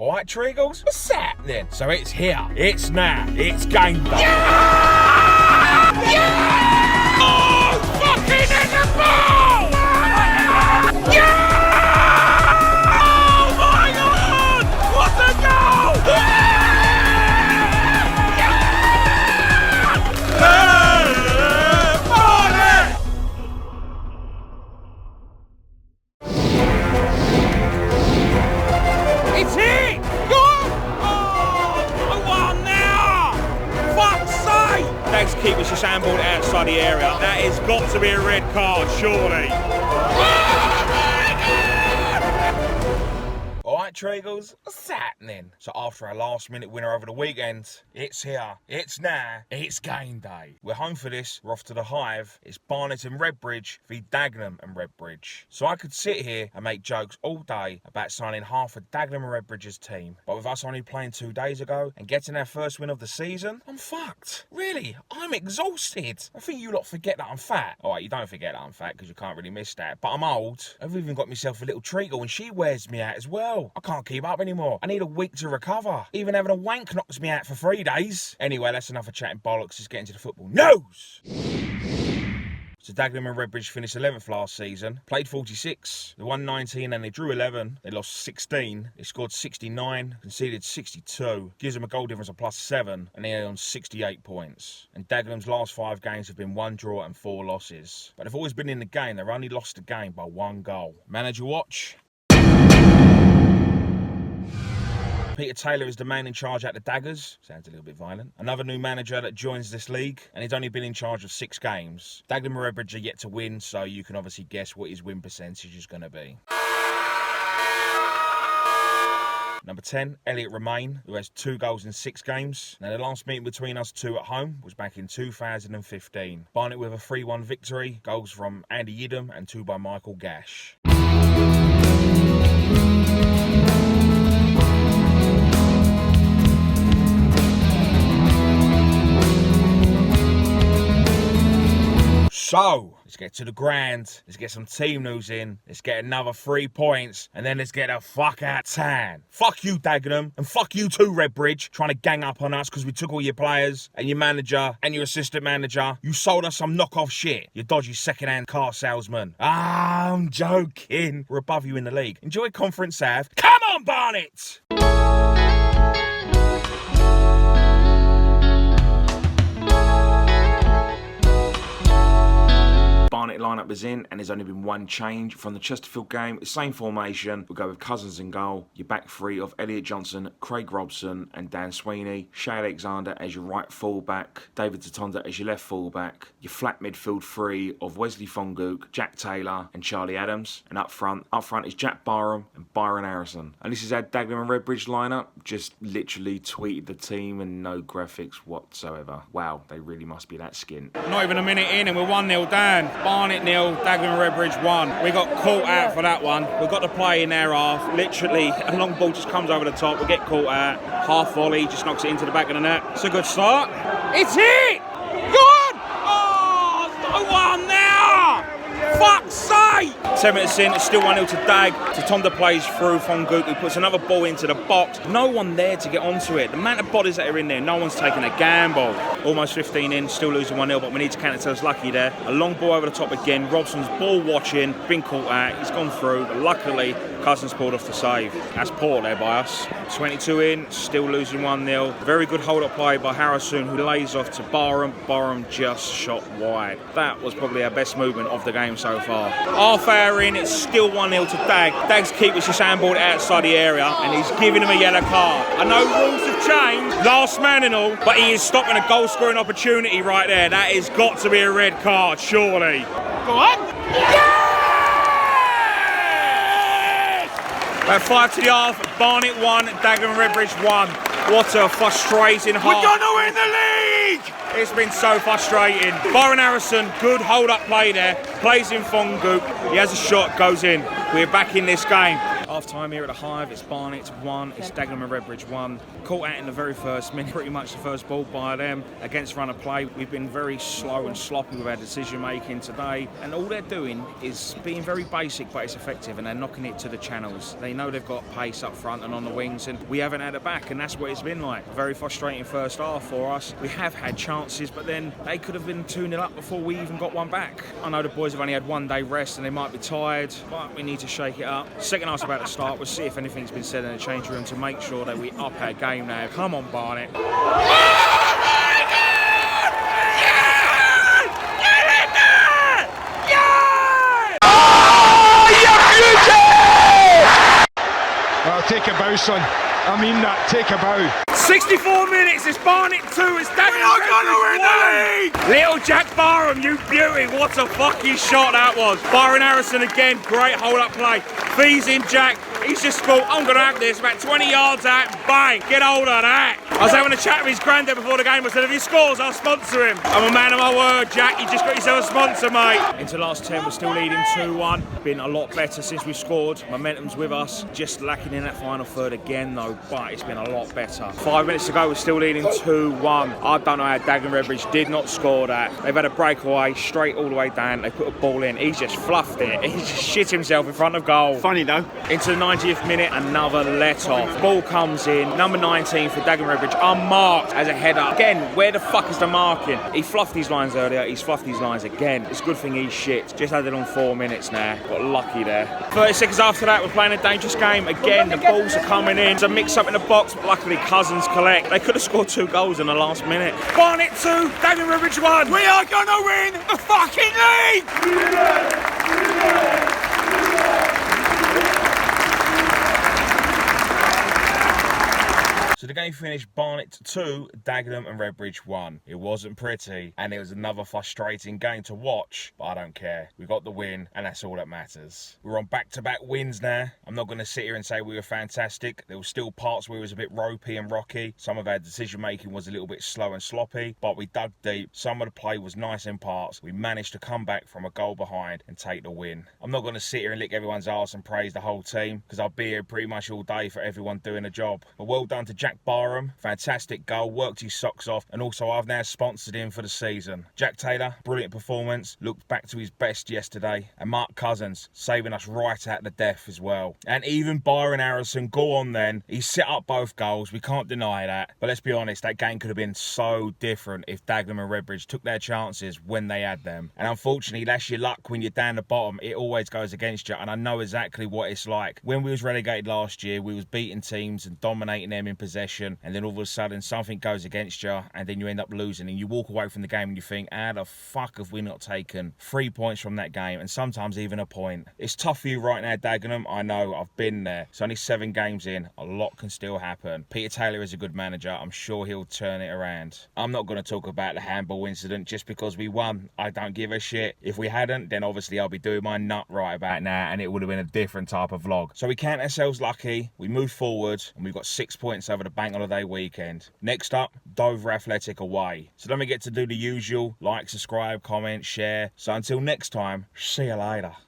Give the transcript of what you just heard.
All right, Treagles, what's that then? So it's here, it's now, it's game day. Yeah! Yeah! Oh, fucking in the ball! Yeah! Oh my God! What a goal! It's it! Good! Oh, 1 now! Fuck's sake! Thanks, keepers just handballed it outside the area. That has got to be a red card, surely. All right, Treagles, what's that then? So after our last-minute winner over the weekend, it's here, it's now, it's game day. We're home for this, we're off to the Hive. It's Barnet and Redbridge v Dagenham and Redbridge. So I could sit here and make jokes all day about signing half of Dagenham and Redbridge's team, but with us only playing 2 days ago and getting our first win of the season, I'm fucked. Really, I'm exhausted. I think you lot forget that I'm fat. All right, you don't forget that I'm fat because you can't really miss that, but I'm old. I've even got myself a little treacle and she wears me out as well. I can't keep up anymore. I need a week to recover. Even having a wank knocks me out for 3 days. Anyway, that's enough of chatting bollocks. Let's get into the football news. So Dagenham and Redbridge finished 11th last season, played 46, they won 19 and they drew 11, they lost 16, they scored 69, conceded 62, gives them a goal difference of +7, and they're on 68 points. And Dagenham's last 5 games have been 1 draw and 4 losses. But they've always been in the game, they've only lost the game by 1 goal. Manager watch. Peter Taylor is the man in charge at the Daggers. Sounds a little bit violent. Another new manager that joins this league, and he's only been in charge of 6 games. Dagenham and Redbridge are yet to win, so you can obviously guess what his win percentage is going to be. Number 10, Elliot Romain, who has 2 goals in 6 games. Now, the last meeting between us two at home was back in 2015. Barnet with a 3-1 victory, goals from Andy Yidam and 2 by Michael Gash. So, let's get to the grand, let's get some team news in, let's get another 3 points, and then let's get the fuck out town. Fuck you, Dagenham, and fuck you too, Redbridge, trying to gang up on us because we took all your players, and your manager, and your assistant manager. You sold us some knockoff shit, you dodgy second-hand car salesman. Ah, I'm joking. We're above you in the league. Enjoy Conference South. Come on, Barnet! Barnet lineup is in, and there's only been 1 change from the Chesterfield game. It's same formation. We'll go with Cousins in goal. Your back 3 of Elliot Johnson, Craig Robson, and Dan Sweeney. Shay Alexander as your right fullback. David Tatonda as your left fullback. Your flat midfield 3 of Wesley Fongook, Jack Taylor, and Charlie Adams. And up front is Jack Barham and Byron Harrison. And this is our Dagenham and Redbridge lineup. Just literally tweeted the team and no graphics whatsoever. Wow, they really must be that skint. Not even a minute in and we're 1-0 down. Barnet 0, Dagenham Redbridge 1. We got caught out for that one. We've got to play in their half. Literally, a long ball just comes over the top. We get caught out. Half volley, just knocks it into the back of the net. It's a good start. It's it! Good! Oh, 1 now! Fuck's sake! 7 minutes in, it's still 1-0 to Dag. Tatonda plays through Fongook, who puts another ball into the box. No one there to get onto it. The amount of bodies that are in there, no one's taking a gamble. Almost 15 in, still losing 1-0, but we need to count it to us lucky there. A long ball over the top again. Robson's ball watching, been caught out. He's gone through, but luckily, Cousins pulled off the save. That's poor there by us. 22 in, still losing 1-0. Very good hold-up play by Harrison, who lays off to Barham. Barham just shot wide. That was probably our best movement of the game so far. Half hour in, it's still 1-0 to Dag. Dag's keeper's just handballed outside the area, and he's giving him a yellow card. I know rules have changed, last man and all, but he is stopping a goal-scoring opportunity right there. That has got to be a red card, surely. Go on. Yes! About 5 to the half, Barnet 1, Dagenham Redbridge 1. What a frustrating half. We're gonna win the league! It's been so frustrating. Byron Harrison, good hold-up play there. Plays in Fongook. He has a shot, goes in. We're back in this game. half time here at the Hive. It's Barnet 1, it's Dagenham Redbridge 1. Caught out in the very first minute, pretty much the first ball by them against run of play. We've been very slow and sloppy with our decision making today, and all they're doing is being very basic, but it's effective, and they're knocking it to the channels. They know they've got pace up front and on the wings, and we haven't had it back, and that's what it's been like. Very frustrating first half for us. We have had chances, but then they could have been 2-0 up before we even got one back. I know the boys have only had 1 day rest and they might be tired, but we need to shake it up. Second half's about to start. We'll see if anything's been said in the change room to make sure that we up our game now. Come on, Barnet. Well, take a bow, son. I mean that, take a bow. 64 minutes, it's Barnet 2, it's Dagenham Redbridge 1! Little Jack Barham, you beauty, what a fucking shot that was. Byron Harrison again, great hold-up play. Fees in Jack, he's just thought, I'm going to have this, about 20 yards out, bang, get hold of that. I was having a chat with his granddad before the game. I said, if he scores, I'll sponsor him. I'm a man of my word, Jack. You just got yourself a sponsor, mate. Into the last 10, we're still leading 2-1. Been a lot better since we scored. Momentum's with us. Just lacking in that final third again, though, but it's been a lot better. 5 minutes to go, we're still leading 2-1. I don't know how Dagenham Redbridge did not score that. They've had a breakaway straight all the way down. They put a ball in. He's just fluffed it. He just shit himself in front of goal. Funny though. Into the 90th minute, another let-off. Ball comes in. Number 19 for Dagenham Redbridge, unmarked as a header. Again, where the fuck is the marking? He fluffed his lines earlier. He's fluffed his lines again. It's a good thing he's shit. Just had it on 4 minutes now. Got lucky there. 30 seconds after that, we're playing a dangerous game. Again, the balls are coming in. It's a mix-up in the box, but luckily Cousins collect. They could have scored 2 goals in the last minute. Barnet 2, Dagenham Redbridge 1. We are gonna win the fucking league! So the game finished Barnet 2, Dagenham and Redbridge 1. It wasn't pretty, and it was another frustrating game to watch, but I don't care. We got the win, and that's all that matters. We're on back-to-back wins now. I'm not going to sit here and say we were fantastic. There were still parts where it was a bit ropey and rocky. Some of our decision-making was a little bit slow and sloppy, but we dug deep. Some of the play was nice in parts. We managed to come back from a goal behind and take the win. I'm not going to sit here and lick everyone's arse and praise the whole team, because I'll be here pretty much all day for everyone doing a job. But well done to Jack Barham, fantastic goal, worked his socks off, and also I've now sponsored him for the season. Jack Taylor, brilliant performance, looked back to his best yesterday, and Mark Cousins saving us right at the death as well. And even Byron Harrison, go on then, he set up both goals, we can't deny that, but let's be honest, that game could have been so different if Dagenham and Redbridge took their chances when they had them. And unfortunately, that's your luck when you're down the bottom, it always goes against you, and I know exactly what it's like. When we was relegated last year, we was beating teams and dominating them in possession, and then all of a sudden something goes against you and then you end up losing, and you walk away from the game and you think, how the fuck have we not taken 3 points from that game, and sometimes even a point? It's tough for you right now, Dagenham. I know, I've been there. It's only 7 games in, a lot can still happen. Peter Taylor is a good manager, I'm sure he'll turn it around. I'm not going to talk about the handball incident just because we won. I don't give a shit. If we hadn't, then obviously I'll be doing my nut right about now, and it would have been a different type of vlog. So we count ourselves lucky, we move forward, and we've got 6 points over the bank holiday weekend. Next up, Dover Athletic away. So don't forget to do the usual, like, subscribe, comment, share. So until next time, see you later.